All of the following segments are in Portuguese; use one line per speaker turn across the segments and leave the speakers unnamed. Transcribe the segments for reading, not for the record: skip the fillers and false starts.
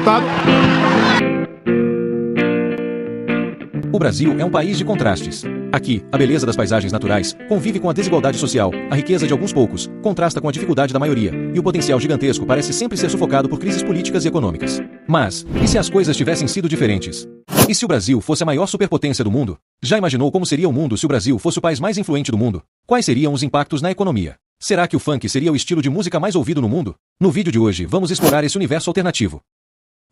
resultado.
O Brasil é um país de contrastes. Aqui, a beleza das paisagens naturais convive com a desigualdade social, a riqueza de alguns poucos contrasta com a dificuldade da maioria, e o potencial gigantesco parece sempre ser sufocado por crises políticas e econômicas. Mas, e se as coisas tivessem sido diferentes? E se o Brasil fosse a maior superpotência do mundo? Já imaginou como seria o mundo se o Brasil fosse o país mais influente do mundo? Quais seriam os impactos na economia? Será que o funk seria o estilo de música mais ouvido no mundo? No vídeo de hoje, vamos explorar esse universo alternativo.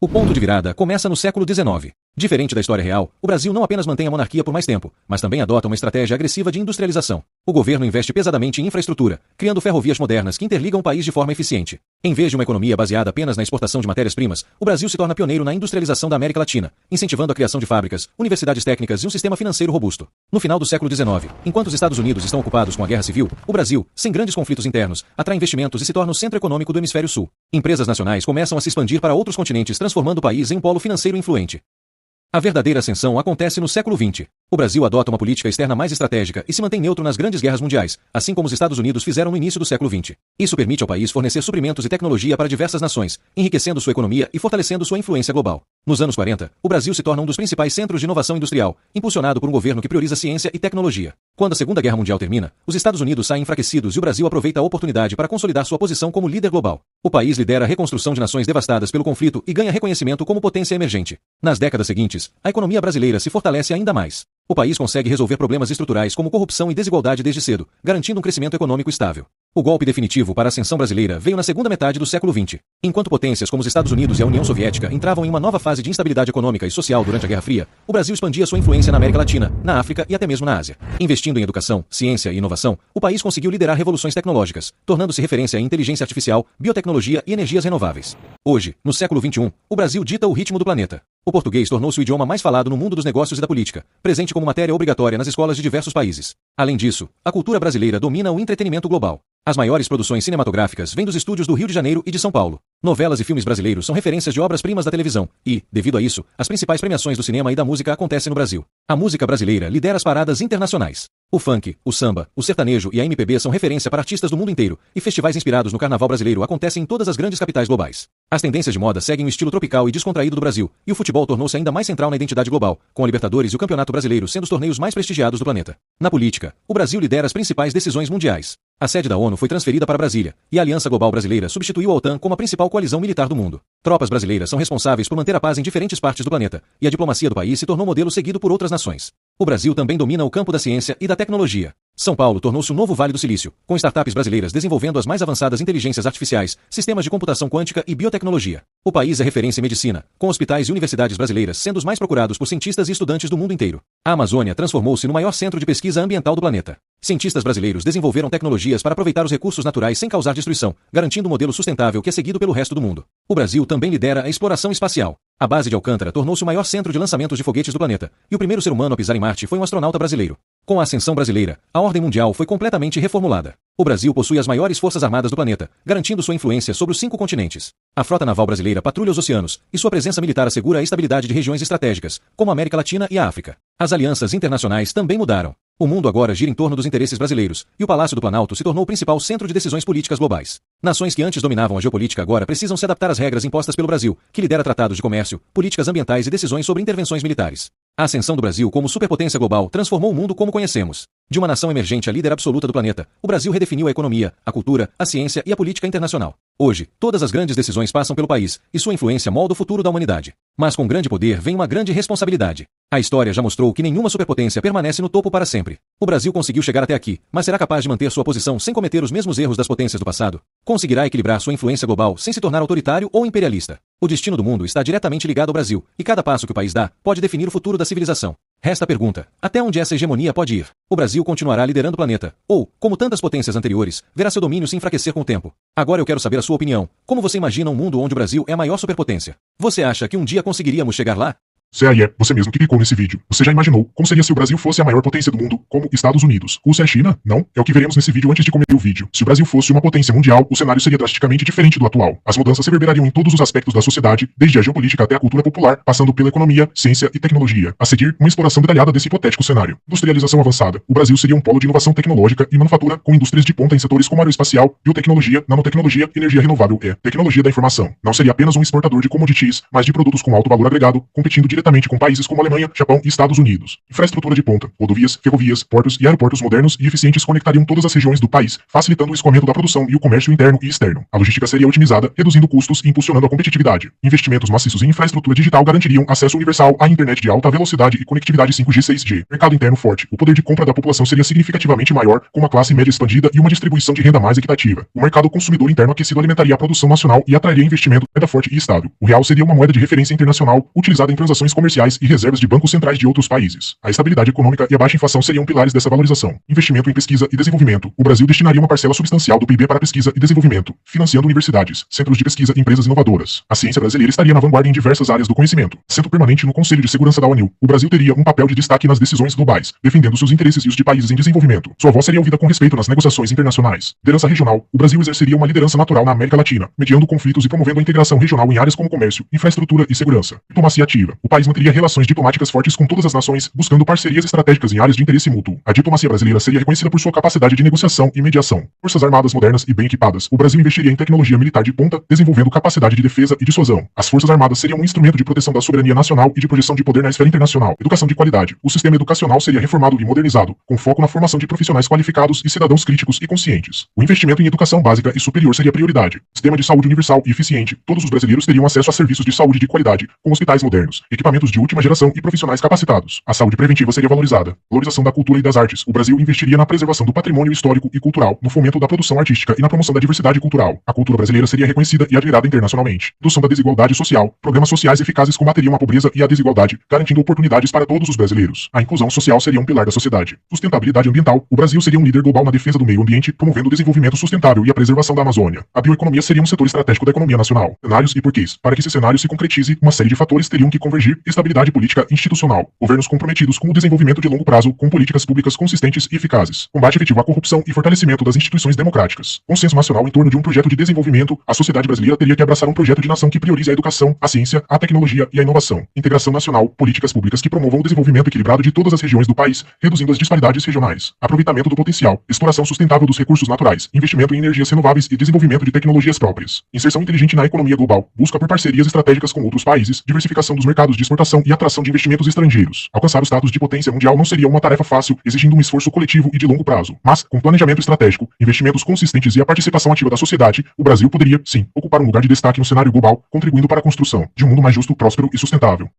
O ponto de virada começa no século XIX. Diferente da história real, o Brasil não apenas mantém a monarquia por mais tempo, mas também adota uma estratégia agressiva de industrialização. O governo investe pesadamente em infraestrutura, criando ferrovias modernas que interligam o país de forma eficiente. Em vez de uma economia baseada apenas na exportação de matérias-primas, o Brasil se torna pioneiro na industrialização da América Latina, incentivando a criação de fábricas, universidades técnicas e um sistema financeiro robusto. No final do século XIX, enquanto os Estados Unidos estão ocupados com a Guerra Civil, o Brasil, sem grandes conflitos internos, atrai investimentos e se torna o centro econômico do Hemisfério Sul. Empresas nacionais começam a se expandir para outros continentes, transformando o país em um polo financeiro influente. A verdadeira ascensão acontece no século XX. O Brasil adota uma política externa mais estratégica e se mantém neutro nas grandes guerras mundiais, assim como os Estados Unidos fizeram no início do século XX. Isso permite ao país fornecer suprimentos e tecnologia para diversas nações, enriquecendo sua economia e fortalecendo sua influência global. Nos anos 40, o Brasil se torna um dos principais centros de inovação industrial, impulsionado por um governo que prioriza ciência e tecnologia. Quando a Segunda Guerra Mundial termina, os Estados Unidos saem enfraquecidos e o Brasil aproveita a oportunidade para consolidar sua posição como líder global. O país lidera a reconstrução de nações devastadas pelo conflito e ganha reconhecimento como potência emergente. Nas décadas seguintes, a economia brasileira se fortalece ainda mais. O país consegue resolver problemas estruturais como corrupção e desigualdade desde cedo, garantindo um crescimento econômico estável. O golpe definitivo para a ascensão brasileira veio na segunda metade do século XX. Enquanto potências como os Estados Unidos e a União Soviética entravam em uma nova fase de instabilidade econômica e social durante a Guerra Fria, o Brasil expandia sua influência na América Latina, na África e até mesmo na Ásia. Investindo em educação, ciência e inovação, o país conseguiu liderar revoluções tecnológicas, tornando-se referência em inteligência artificial, biotecnologia e energias renováveis. Hoje, no século XXI, o Brasil dita o ritmo do planeta. O português tornou-se o idioma mais falado no mundo dos negócios e da política, presente como matéria obrigatória nas escolas de diversos países. Além disso, a cultura brasileira domina o entretenimento global. As maiores produções cinematográficas vêm dos estúdios do Rio de Janeiro e de São Paulo. Novelas e filmes brasileiros são referências de obras-primas da televisão e, devido a isso, as principais premiações do cinema e da música acontecem no Brasil. A música brasileira lidera as paradas internacionais. O funk, o samba, o sertanejo e a MPB são referência para artistas do mundo inteiro, e festivais inspirados no carnaval brasileiro acontecem em todas as grandes capitais globais. As tendências de moda seguem o estilo tropical e descontraído do Brasil, e o futebol tornou-se ainda mais central na identidade global, com a Libertadores e o Campeonato Brasileiro sendo os torneios mais prestigiados do planeta. Na política, o Brasil lidera as principais decisões mundiais. A sede da ONU foi transferida para Brasília, e a Aliança Global Brasileira substituiu a OTAN como a principal coalizão militar do mundo. Tropas brasileiras são responsáveis por manter a paz em diferentes partes do planeta, e a diplomacia do país se tornou modelo seguido por outras nações. O Brasil também domina o campo da ciência e da tecnologia. São Paulo tornou-se o novo Vale do Silício, com startups brasileiras desenvolvendo as mais avançadas inteligências artificiais, sistemas de computação quântica e biotecnologia. O país é referência em medicina, com hospitais e universidades brasileiras sendo os mais procurados por cientistas e estudantes do mundo inteiro. A Amazônia transformou-se no maior centro de pesquisa ambiental do planeta. Cientistas brasileiros desenvolveram tecnologias para aproveitar os recursos naturais sem causar destruição, garantindo um modelo sustentável que é seguido pelo resto do mundo. O Brasil também lidera a exploração espacial. A base de Alcântara tornou-se o maior centro de lançamentos de foguetes do planeta, e o primeiro ser humano a pisar em Marte foi um astronauta brasileiro. Com a ascensão brasileira, a ordem mundial foi completamente reformulada. O Brasil possui as maiores forças armadas do planeta, garantindo sua influência sobre os 5 continentes. A frota naval brasileira patrulha os oceanos, e sua presença militar assegura a estabilidade de regiões estratégicas, como a América Latina e a África. As alianças internacionais também mudaram. O mundo agora gira em torno dos interesses brasileiros, e o Palácio do Planalto se tornou o principal centro de decisões políticas globais. Nações que antes dominavam a geopolítica agora precisam se adaptar às regras impostas pelo Brasil, que lidera tratados de comércio, políticas ambientais e decisões sobre intervenções militares. A ascensão do Brasil como superpotência global transformou o mundo como conhecemos. De uma nação emergente a líder absoluta do planeta, o Brasil redefiniu a economia, a cultura, a ciência e a política internacional. Hoje, todas as grandes decisões passam pelo país, e sua influência molda o futuro da humanidade. Mas com grande poder vem uma grande responsabilidade. A história já mostrou que nenhuma superpotência permanece no topo para sempre. O Brasil conseguiu chegar até aqui, mas será capaz de manter sua posição sem cometer os mesmos erros das potências do passado? Conseguirá equilibrar sua influência global sem se tornar autoritário ou imperialista? O destino do mundo está diretamente ligado ao Brasil, e cada passo que o país dá pode definir o futuro da civilização. Resta a pergunta: até onde essa hegemonia pode ir? O Brasil continuará liderando o planeta, ou, como tantas potências anteriores, verá seu domínio se enfraquecer com o tempo? Agora eu quero saber a sua opinião. Como você imagina um mundo onde o Brasil é a maior superpotência? Você acha que um dia conseguiríamos chegar lá?
Se aí é você mesmo que clicou nesse vídeo. Você já imaginou como seria se o Brasil fosse a maior potência do mundo, como Estados Unidos? Rússia é a China? Não? É o que veremos nesse vídeo antes de começar o vídeo. Se o Brasil fosse uma potência mundial, o cenário seria drasticamente diferente do atual. As mudanças reverberariam em todos os aspectos da sociedade, desde a geopolítica até a cultura popular, passando pela economia, ciência e tecnologia. A seguir, uma exploração detalhada desse hipotético cenário. Industrialização avançada. O Brasil seria um polo de inovação tecnológica e manufatura com indústrias de ponta em setores como aeroespacial, biotecnologia, nanotecnologia, energia renovável e tecnologia da informação. Não seria apenas um exportador de commodities, mas de produtos com alto valor agregado, competindo diretamente com países como Alemanha, Japão e Estados Unidos. Infraestrutura de ponta. Rodovias, ferrovias, portos e aeroportos modernos e eficientes conectariam todas as regiões do país, facilitando o escoamento da produção e o comércio interno e externo. A logística seria otimizada, reduzindo custos e impulsionando a competitividade. Investimentos maciços em infraestrutura digital garantiriam acesso universal à internet de alta velocidade e conectividade 5G e 6G. Mercado interno forte. O poder de compra da população seria significativamente maior, com uma classe média expandida e uma distribuição de renda mais equitativa. O mercado consumidor interno aquecido alimentaria a produção nacional e atrairia investimento, moeda forte e estável. O real seria uma moeda de referência internacional, utilizada em transações comerciais e reservas de bancos centrais de outros países. A estabilidade econômica e a baixa inflação seriam pilares dessa valorização. Investimento em pesquisa e desenvolvimento. O Brasil destinaria uma parcela substancial do PIB para pesquisa e desenvolvimento, financiando universidades, centros de pesquisa e empresas inovadoras. A ciência brasileira estaria na vanguarda em diversas áreas do conhecimento. Assento permanente no Conselho de Segurança da ONU. O Brasil teria um papel de destaque nas decisões globais, defendendo seus interesses e os de países em desenvolvimento. Sua voz seria ouvida com respeito nas negociações internacionais. Liderança regional. O Brasil exerceria uma liderança natural na América Latina, mediando conflitos e promovendo a integração regional em áreas como comércio, infraestrutura e segurança. Diplomacia ativa. O país manteria relações diplomáticas fortes com todas as nações, buscando parcerias estratégicas em áreas de interesse mútuo. A diplomacia brasileira seria reconhecida por sua capacidade de negociação e mediação. Forças armadas modernas e bem equipadas. O Brasil investiria em tecnologia militar de ponta, desenvolvendo capacidade de defesa e dissuasão. As forças armadas seriam um instrumento de proteção da soberania nacional e de projeção de poder na esfera internacional. Educação de qualidade. O sistema educacional seria reformado e modernizado, com foco na formação de profissionais qualificados e cidadãos críticos e conscientes. O investimento em educação básica e superior seria prioridade. Sistema de saúde universal e eficiente. Todos os brasileiros teriam acesso a serviços de saúde de qualidade, com hospitais modernos, equipamentos de última geração e profissionais capacitados. A saúde preventiva seria valorizada. Valorização da cultura e das artes. O Brasil investiria na preservação do patrimônio histórico e cultural, no fomento da produção artística e na promoção da diversidade cultural. A cultura brasileira seria reconhecida e admirada internacionalmente. Redução da desigualdade social. Programas sociais eficazes combateriam a pobreza e a desigualdade, garantindo oportunidades para todos os brasileiros. A inclusão social seria um pilar da sociedade. Sustentabilidade ambiental. O Brasil seria um líder global na defesa do meio ambiente, promovendo o desenvolvimento sustentável e a preservação da Amazônia. A bioeconomia seria um setor estratégico da economia nacional. Cenários e porquês. Para que esse cenário se concretize, uma série de fatores teriam que convergir: estabilidade política institucional, governos comprometidos com o desenvolvimento de longo prazo, com políticas públicas consistentes e eficazes, combate efetivo à corrupção e fortalecimento das instituições democráticas, consenso nacional em torno de um projeto de desenvolvimento. A sociedade brasileira teria que abraçar um projeto de nação que priorize a educação, a ciência, a tecnologia e a inovação, integração nacional, políticas públicas que promovam o desenvolvimento equilibrado de todas as regiões do país, reduzindo as disparidades regionais, aproveitamento do potencial, exploração sustentável dos recursos naturais, investimento em energias renováveis e desenvolvimento de tecnologias próprias, inserção inteligente na economia global, busca por parcerias estratégicas com outros países, diversificação dos mercados de exportação e atração de investimentos estrangeiros. Alcançar o status de potência mundial não seria uma tarefa fácil, exigindo um esforço coletivo e de longo prazo, mas, com planejamento estratégico, investimentos consistentes e a participação ativa da sociedade, o Brasil poderia, sim, ocupar um lugar de destaque no cenário global, contribuindo para a construção de um mundo mais justo, próspero e sustentável.